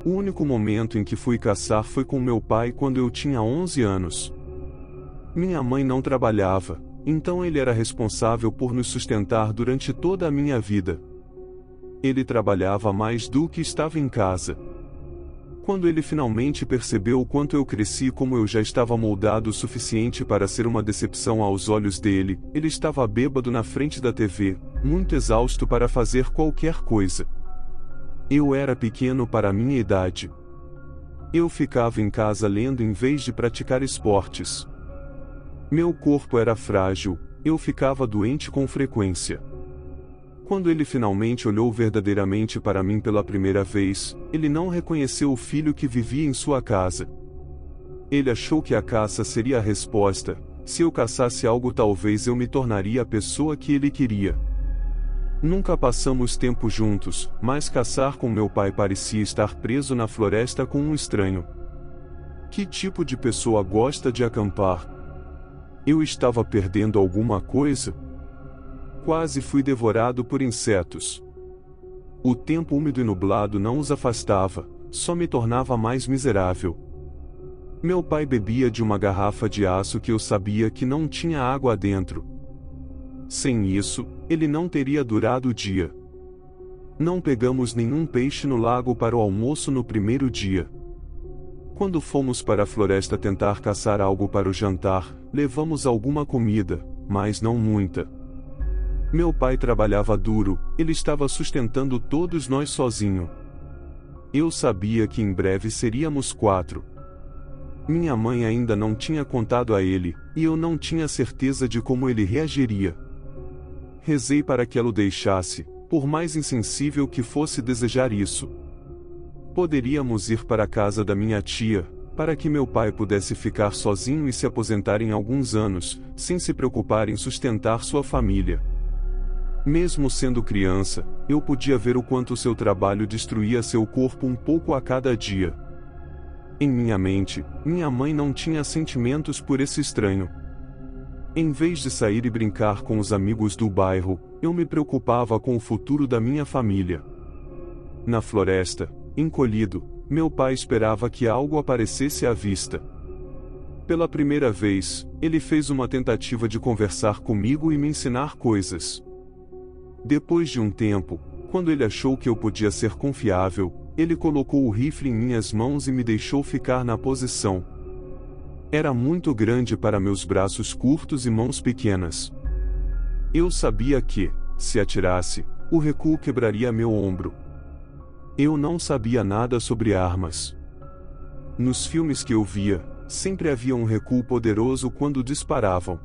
O único momento em que fui caçar foi com meu pai quando eu tinha 11 anos. Minha mãe não trabalhava, então ele era responsável por nos sustentar durante toda a minha vida. Ele trabalhava mais do que estava em casa. Quando ele finalmente percebeu o quanto eu cresci, como eu já estava moldado o suficiente para ser uma decepção aos olhos dele, ele estava bêbado na frente da TV, muito exausto para fazer qualquer coisa. Eu era pequeno para a minha idade. Eu ficava em casa lendo em vez de praticar esportes. Meu corpo era frágil, eu ficava doente com frequência. Quando ele finalmente olhou verdadeiramente para mim pela primeira vez, ele não reconheceu o filho que vivia em sua casa. Ele achou que a caça seria a resposta. Se eu caçasse algo, talvez eu me tornaria a pessoa que ele queria. Nunca passamos tempo juntos, mas caçar com meu pai parecia estar preso na floresta com um estranho. Que tipo de pessoa gosta de acampar? Eu estava perdendo alguma coisa? Quase fui devorado por insetos. O tempo úmido e nublado não os afastava, só me tornava mais miserável. Meu pai bebia de uma garrafa de aço que eu sabia que não tinha água dentro. Sem isso, ele não teria durado o dia. Não pegamos nenhum peixe no lago para o almoço no primeiro dia. Quando fomos para a floresta tentar caçar algo para o jantar, levamos alguma comida, mas não muita. Meu pai trabalhava duro, ele estava sustentando todos nós sozinho. Eu sabia que em breve seríamos 4. Minha mãe ainda não tinha contado a ele, e eu não tinha certeza de como ele reagiria. Rezei para que ela o deixasse, por mais insensível que fosse desejar isso. Poderíamos ir para a casa da minha tia, para que meu pai pudesse ficar sozinho e se aposentar em alguns anos, sem se preocupar em sustentar sua família. Mesmo sendo criança, eu podia ver o quanto seu trabalho destruía seu corpo um pouco a cada dia. Em minha mente, minha mãe não tinha sentimentos por esse estranho. Em vez de sair e brincar com os amigos do bairro, eu me preocupava com o futuro da minha família. Na floresta, encolhido, meu pai esperava que algo aparecesse à vista. Pela primeira vez, ele fez uma tentativa de conversar comigo e me ensinar coisas. Depois de um tempo, quando ele achou que eu podia ser confiável, ele colocou o rifle em minhas mãos e me deixou ficar na posição. Era muito grande para meus braços curtos e mãos pequenas. Eu sabia que, se atirasse, o recuo quebraria meu ombro. Eu não sabia nada sobre armas. Nos filmes que eu via, sempre havia um recuo poderoso quando disparavam.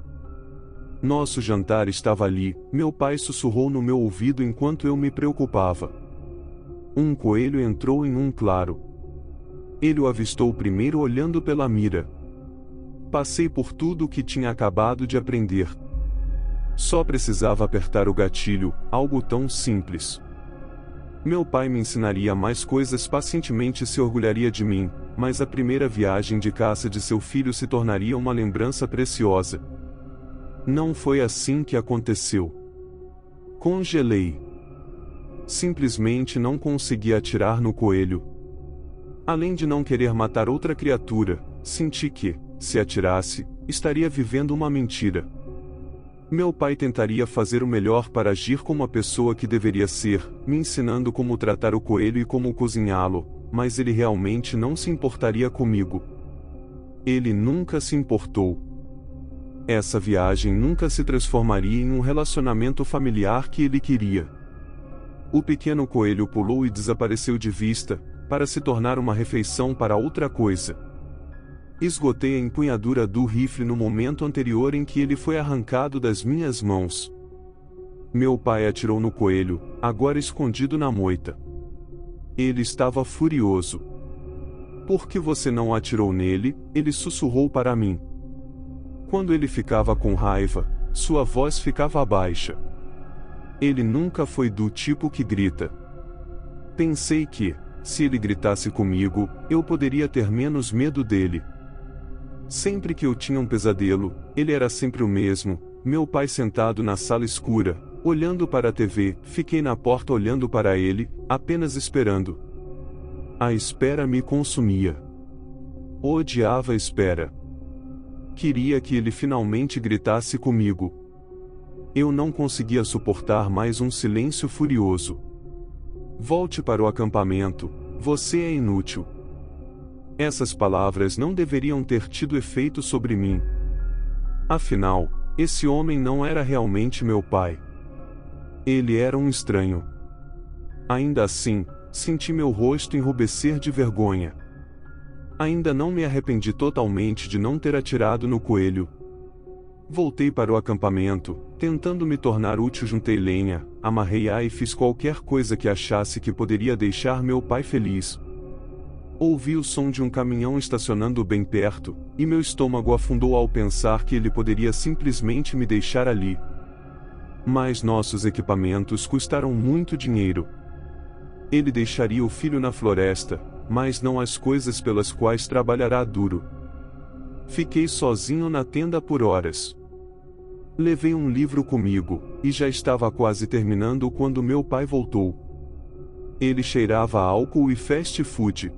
Nosso jantar estava ali, meu pai sussurrou no meu ouvido enquanto eu me preocupava. Um coelho entrou em um claro. Ele o avistou primeiro olhando pela mira. Passei por tudo o que tinha acabado de aprender. Só precisava apertar o gatilho, algo tão simples. Meu pai me ensinaria mais coisas, pacientemente se orgulharia de mim, mas a primeira viagem de caça de seu filho se tornaria uma lembrança preciosa. Não foi assim que aconteceu. Congelei. Simplesmente não consegui atirar no coelho. Além de não querer matar outra criatura, senti que, se atirasse, estaria vivendo uma mentira. Meu pai tentaria fazer o melhor para agir como a pessoa que deveria ser, me ensinando como tratar o coelho e como cozinhá-lo, mas ele realmente não se importaria comigo. Ele nunca se importou. Essa viagem nunca se transformaria em um relacionamento familiar que ele queria. O pequeno coelho pulou e desapareceu de vista, para se tornar uma refeição para outra coisa. Esgotei a empunhadura do rifle no momento anterior em que ele foi arrancado das minhas mãos. Meu pai atirou no coelho, agora escondido na moita. Ele estava furioso. Por que você não atirou nele? Ele sussurrou para mim. Quando ele ficava com raiva, sua voz ficava baixa. Ele nunca foi do tipo que grita. Pensei que, se ele gritasse comigo, eu poderia ter menos medo dele. Sempre que eu tinha um pesadelo, ele era sempre o mesmo, meu pai sentado na sala escura, Olhando para a TV, fiquei na porta olhando para ele, apenas esperando. A espera me consumia. Odiava a espera. Queria que ele finalmente gritasse comigo. Eu não conseguia suportar mais um silêncio furioso. Volte para o acampamento, você é inútil. Essas palavras não deveriam ter tido efeito sobre mim. Afinal, esse homem não era realmente meu pai. Ele era um estranho. Ainda assim, senti meu rosto enrubescer de vergonha. Ainda não me arrependi totalmente de não ter atirado no coelho. Voltei para o acampamento, tentando me tornar útil. Juntei lenha, amarrei-a e fiz qualquer coisa que achasse que poderia deixar meu pai feliz. Ouvi o som de um caminhão estacionando bem perto, e meu estômago afundou ao pensar que ele poderia simplesmente me deixar ali. Mas nossos equipamentos custaram muito dinheiro. Ele deixaria o filho na floresta, mas não as coisas pelas quais trabalhará duro. Fiquei sozinho na tenda por horas. Levei um livro comigo, e já estava quase terminando quando meu pai voltou. Ele cheirava a álcool e fast food.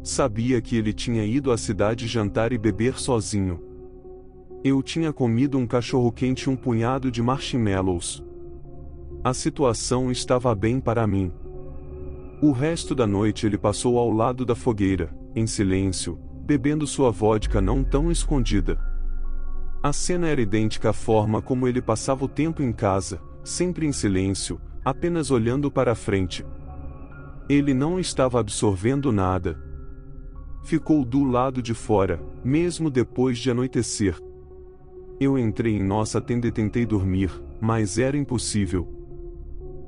Sabia que ele tinha ido à cidade jantar e beber sozinho. Eu tinha comido um cachorro-quente e um punhado de marshmallows. A situação estava bem para mim. O resto da noite ele passou ao lado da fogueira, em silêncio, bebendo sua vodka não tão escondida. A cena era idêntica à forma como ele passava o tempo em casa, sempre em silêncio, apenas olhando para a frente. Ele não estava absorvendo nada. Ficou do lado de fora, mesmo depois de anoitecer. Eu entrei em nossa tenda e tentei dormir, mas era impossível.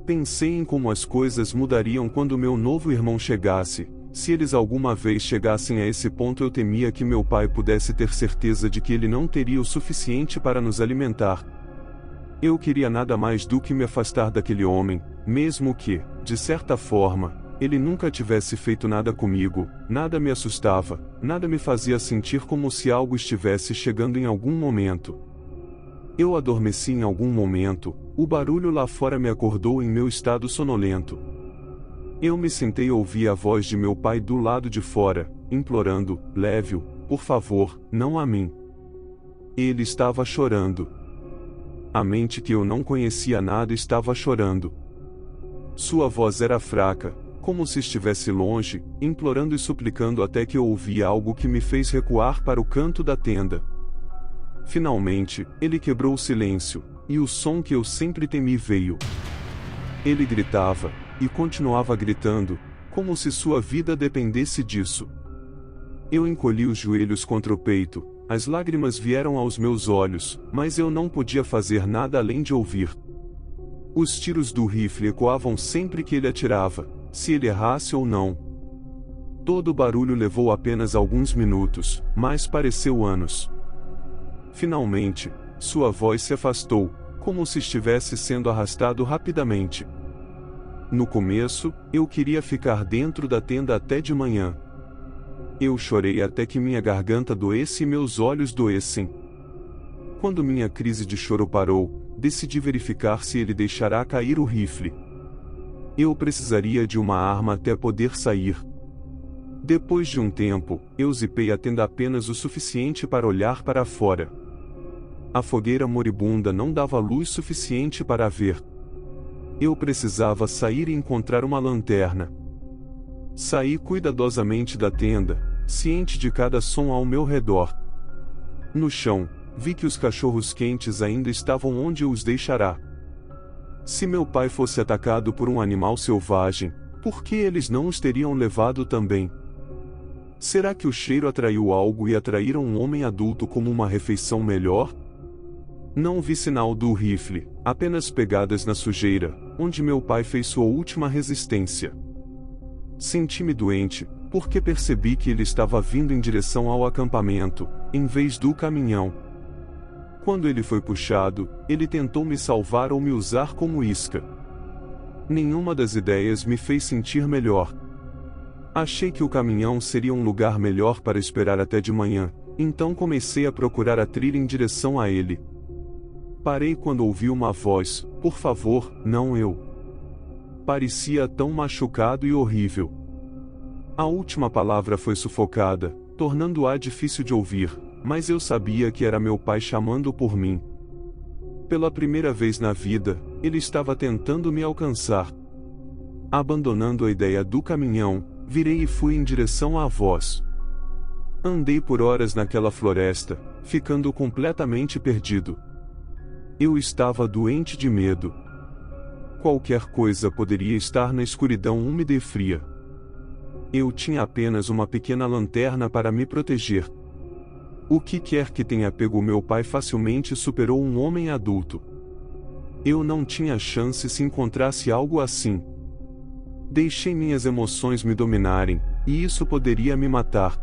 Pensei em como as coisas mudariam quando meu novo irmão chegasse. Se eles alguma vez chegassem a esse ponto, eu temia que meu pai pudesse ter certeza de que ele não teria o suficiente para nos alimentar. Eu queria nada mais do que me afastar daquele homem, mesmo que, de certa forma, ele nunca tivesse feito nada comigo. Nada me assustava, nada me fazia sentir como se algo estivesse chegando em algum momento. Eu adormeci em algum momento, o barulho lá fora me acordou em meu estado sonolento. Eu me sentei e ouvi a voz de meu pai do lado de fora, implorando: leve-o, por favor, não a mim. Ele estava chorando. A mente que eu não conhecia nada estava chorando. Sua voz era fraca, como se estivesse longe, implorando e suplicando até que eu ouvi algo que me fez recuar para o canto da tenda. Finalmente, ele quebrou o silêncio, e o som que eu sempre temi veio. Ele gritava, e continuava gritando, como se sua vida dependesse disso. Eu encolhi os joelhos contra o peito, as lágrimas vieram aos meus olhos, mas eu não podia fazer nada além de ouvir. Os tiros do rifle ecoavam sempre que ele atirava, se ele errasse ou não. Todo o barulho levou apenas alguns minutos, mas pareceu anos. Finalmente, sua voz se afastou, como se estivesse sendo arrastado rapidamente. No começo, eu queria ficar dentro da tenda até de manhã. Eu chorei até que minha garganta doesse e meus olhos doessem. Quando minha crise de choro parou, decidi verificar se ele deixará cair o rifle. Eu precisaria de uma arma até poder sair. Depois de um tempo, eu zipei a tenda apenas o suficiente para olhar para fora. A fogueira moribunda não dava luz suficiente para ver. Eu precisava sair e encontrar uma lanterna. Saí cuidadosamente da tenda, ciente de cada som ao meu redor. No chão, vi que os cachorros quentes ainda estavam onde eu os deixara. Se meu pai fosse atacado por um animal selvagem, por que eles não os teriam levado também? Será que o cheiro atraiu algo e atraíram um homem adulto como uma refeição melhor? Não vi sinal do rifle, apenas pegadas na sujeira, onde meu pai fez sua última resistência. Senti-me doente, porque percebi que ele estava vindo em direção ao acampamento, em vez do caminhão. Quando ele foi puxado, ele tentou me salvar ou me usar como isca. Nenhuma das ideias me fez sentir melhor. Achei que o caminhão seria um lugar melhor para esperar até de manhã, então comecei a procurar a trilha em direção a ele. Parei quando ouvi uma voz: por favor, não eu. Parecia tão machucado e horrível. A última palavra foi sufocada, tornando-a difícil de ouvir, mas eu sabia que era meu pai chamando por mim. Pela primeira vez na vida, ele estava tentando me alcançar. Abandonando a ideia do caminhão, virei e fui em direção à voz. Andei por horas naquela floresta, ficando completamente perdido. Eu estava doente de medo. Qualquer coisa poderia estar na escuridão úmida e fria. Eu tinha apenas uma pequena lanterna para me proteger. O que quer que tenha pego meu pai facilmente superou um homem adulto. Eu não tinha chance se encontrasse algo assim. Deixei minhas emoções me dominarem, e isso poderia me matar.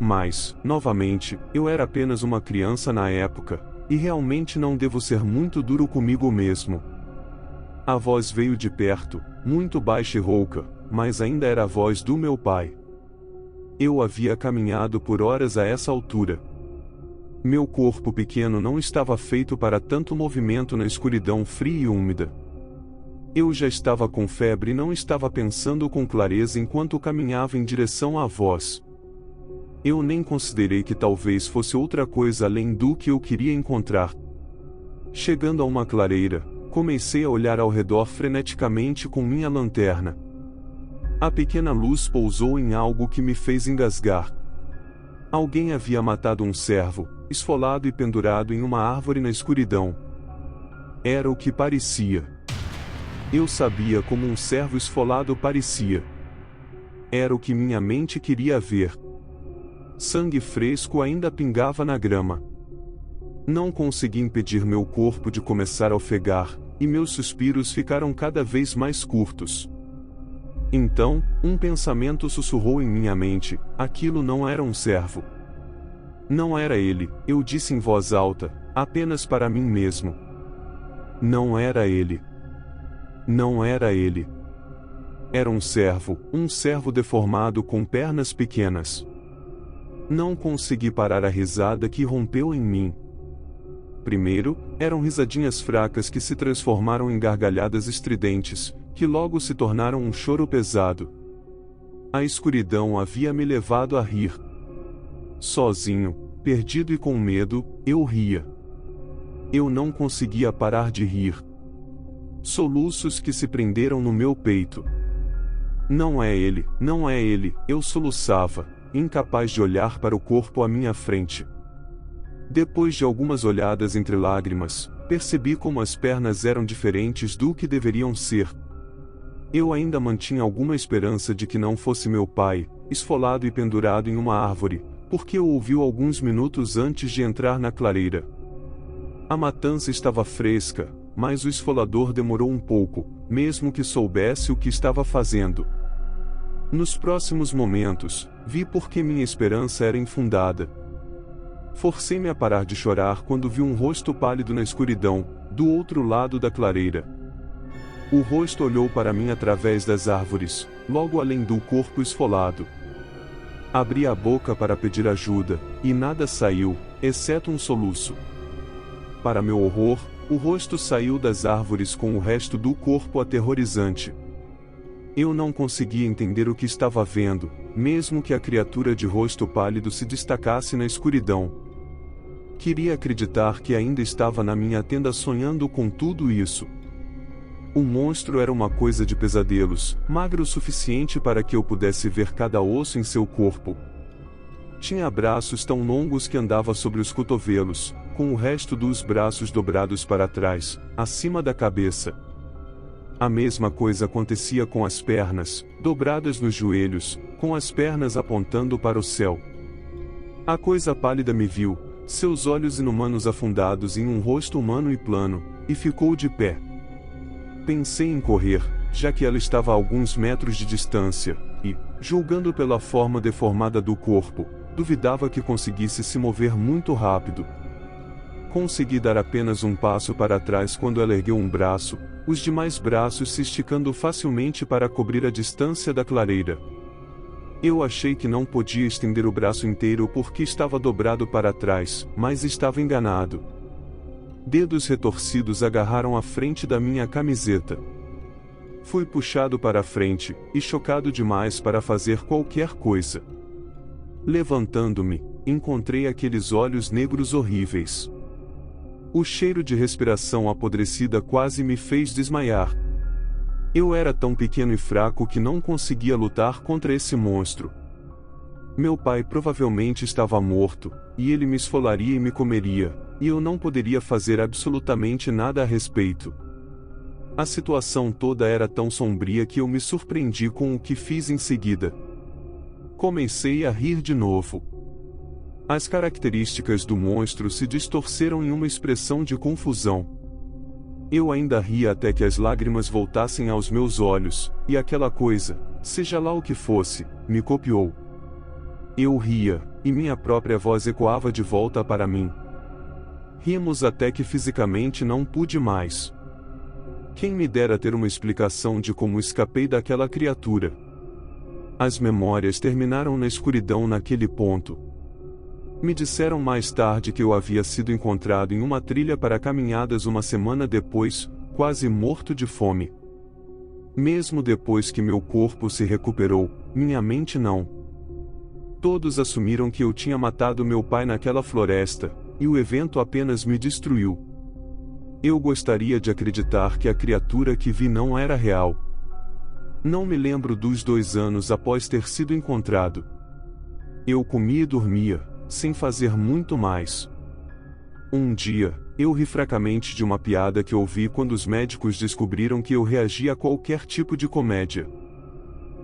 Mas, novamente, eu era apenas uma criança na época, e realmente não devo ser muito duro comigo mesmo. A voz veio de perto, muito baixa e rouca, mas ainda era a voz do meu pai. Eu havia caminhado por horas a essa altura. Meu corpo pequeno não estava feito para tanto movimento na escuridão fria e úmida. Eu já estava com febre e não estava pensando com clareza enquanto caminhava em direção à voz. Eu nem considerei que talvez fosse outra coisa além do que eu queria encontrar. Chegando a uma clareira, comecei a olhar ao redor freneticamente com minha lanterna. A pequena luz pousou em algo que me fez engasgar. Alguém havia matado um cervo, esfolado e pendurado em uma árvore na escuridão. Era o que parecia. Eu sabia como um cervo esfolado parecia. Era o que minha mente queria ver. Sangue fresco ainda pingava na grama. Não consegui impedir meu corpo de começar a ofegar, e meus suspiros ficaram cada vez mais curtos. Então, um pensamento sussurrou em minha mente: aquilo não era um cervo. Não era ele, eu disse em voz alta, apenas para mim mesmo. Não era ele. Não era ele. Era um cervo deformado com pernas pequenas. Não consegui parar a risada que rompeu em mim. Primeiro, eram risadinhas fracas que se transformaram em gargalhadas estridentes, que logo se tornaram um choro pesado. A escuridão havia me levado a rir. Sozinho, perdido e com medo, eu ria. Eu não conseguia parar de rir. Soluços que se prenderam no meu peito. Não é ele, não é ele, eu soluçava, incapaz de olhar para o corpo à minha frente. Depois de algumas olhadas entre lágrimas, percebi como as pernas eram diferentes do que deveriam ser. Eu ainda mantinha alguma esperança de que não fosse meu pai, esfolado e pendurado em uma árvore, porque o ouviu alguns minutos antes de entrar na clareira. A matança estava fresca, mas o esfolador demorou um pouco, mesmo que soubesse o que estava fazendo. Nos próximos momentos, vi por que minha esperança era infundada. Forcei-me a parar de chorar quando vi um rosto pálido na escuridão, do outro lado da clareira. O rosto olhou para mim através das árvores, logo além do corpo esfolado. Abri a boca para pedir ajuda, e nada saiu, exceto um soluço. Para meu horror, o rosto saiu das árvores com o resto do corpo aterrorizante. Eu não conseguia entender o que estava vendo, mesmo que a criatura de rosto pálido se destacasse na escuridão. Queria acreditar que ainda estava na minha tenda sonhando com tudo isso. O monstro era uma coisa de pesadelos, magro o suficiente para que eu pudesse ver cada osso em seu corpo. Tinha braços tão longos que andava sobre os cotovelos, com o resto dos braços dobrados para trás, acima da cabeça. A mesma coisa acontecia com as pernas, dobradas nos joelhos, com as pernas apontando para o céu. A coisa pálida me viu, seus olhos inumanos afundados em um rosto humano e plano, e ficou de pé. Pensei em correr, já que ela estava a alguns metros de distância, e, julgando pela forma deformada do corpo, duvidava que conseguisse se mover muito rápido. Consegui dar apenas um passo para trás quando ela ergueu um braço, os demais braços se esticando facilmente para cobrir a distância da clareira. Eu achei que não podia estender o braço inteiro porque estava dobrado para trás, mas estava enganado. Dedos retorcidos agarraram a frente da minha camiseta. Fui puxado para a frente, e chocado demais para fazer qualquer coisa. Levantando-me, encontrei aqueles olhos negros horríveis. O cheiro de respiração apodrecida quase me fez desmaiar. Eu era tão pequeno e fraco que não conseguia lutar contra esse monstro. Meu pai provavelmente estava morto, e ele me esfolaria e me comeria, e eu não poderia fazer absolutamente nada a respeito. A situação toda era tão sombria que eu me surpreendi com o que fiz em seguida. Comecei a rir de novo. As características do monstro se distorceram em uma expressão de confusão. Eu ainda ria até que as lágrimas voltassem aos meus olhos, e aquela coisa, seja lá o que fosse, me copiou. Eu ria, e minha própria voz ecoava de volta para mim. Rimos até que fisicamente não pude mais. Quem me dera ter uma explicação de como escapei daquela criatura. As memórias terminaram na escuridão naquele ponto. Me disseram mais tarde que eu havia sido encontrado em uma trilha para caminhadas uma semana depois, quase morto de fome. Mesmo depois que meu corpo se recuperou, minha mente não. Todos assumiram que eu tinha matado meu pai naquela floresta, e o evento apenas me destruiu. Eu gostaria de acreditar que a criatura que vi não era real. Não me lembro dos 2 anos após ter sido encontrado. Eu comia e dormia, sem fazer muito mais. Um dia, eu ri fracamente de uma piada que ouvi quando os médicos descobriram que eu reagia a qualquer tipo de comédia.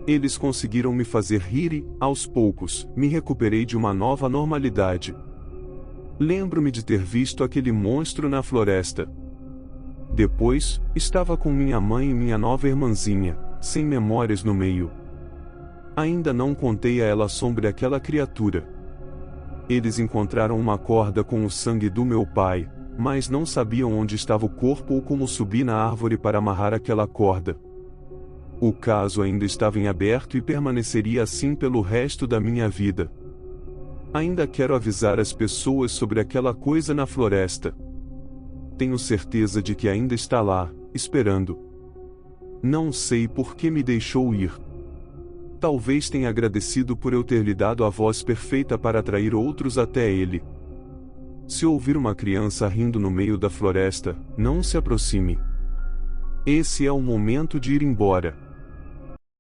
Eles conseguiram me fazer rir e, aos poucos, me recuperei de uma nova normalidade. Lembro-me de ter visto aquele monstro na floresta. Depois, estava com minha mãe e minha nova irmãzinha, sem memórias no meio. Ainda não contei a ela sobre aquela criatura. Eles encontraram uma corda com o sangue do meu pai, mas não sabiam onde estava o corpo ou como subir na árvore para amarrar aquela corda. O caso ainda estava em aberto e permaneceria assim pelo resto da minha vida. Ainda quero avisar as pessoas sobre aquela coisa na floresta. Tenho certeza de que ainda está lá, esperando. Não sei por que me deixou ir. Talvez tenha agradecido por eu ter lhe dado a voz perfeita para atrair outros até ele. Se ouvir uma criança rindo no meio da floresta, não se aproxime. Esse é o momento de ir embora.